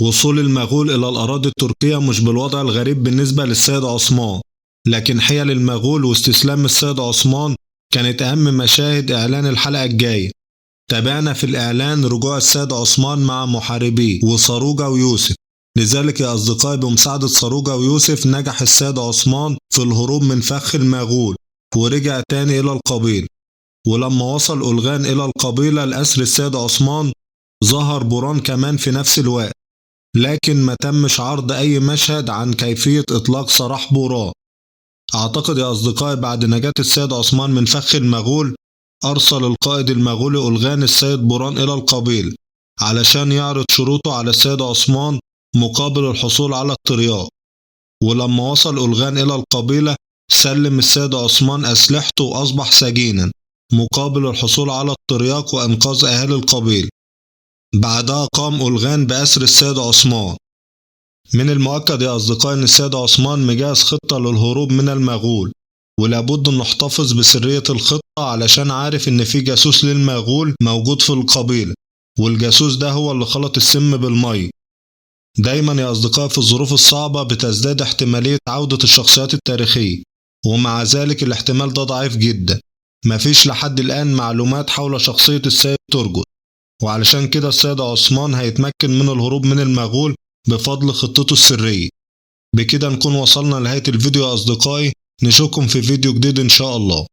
وصول المغول إلى الأراضي التركية مش بالوضع الغريب بالنسبة للسيد عثمان، لكن حيل المغول واستسلام السيد عثمان كانت أهم مشاهد إعلان الحلقة الجاية. تابعنا في الإعلان رجوع السيد عثمان مع محاربيه وصاروجة ويوسف. لذلك يا أصدقائي بمساعدة صاروجة ويوسف نجح السيد عثمان في الهروب من فخ المغول ورجع تاني إلى القبيلة. ولما وصل ألغان إلى القبيلة لأسر السيد عثمان ظهر بوران كمان في نفس الوقت، لكن ما تمش عرض أي مشهد عن كيفية إطلاق سراح بوران. أعتقد يا أصدقائي بعد نجاة السيد عثمان من فخ المغول أرسل القائد المغولي ألغان السيد بوران إلى القبيلة علشان يعرض شروطه على السيد عثمان مقابل الحصول على الترياق. ولما وصل ألغان إلى القبيلة سلم السيد عثمان أسلحته وأصبح سجينا مقابل الحصول على الترياق وإنقاذ أهالي القبيلة. بعدها قام ألغان بأسر السيد عثمان. من المؤكد يا أصدقائي أن السيد عثمان مجهز خطة للهروب من المغول، ولابد أن نحتفظ بسرية الخطة علشان عارف أن في جاسوس للمغول موجود في القبيلة، والجاسوس ده هو اللي خلط السم بالمية. دايما يا أصدقائي في الظروف الصعبة بتزداد احتمالية عودة الشخصيات التاريخية، ومع ذلك الاحتمال ده ضعيف جدا. مفيش لحد الآن معلومات حول شخصية السيد ترجت، وعلشان كده السيد عثمان هيتمكن من الهروب من المغول بفضل خطته السرية. بكده نكون وصلنا لنهاية الفيديو يا أصدقائي، نشوفكم في فيديو جديد إن شاء الله.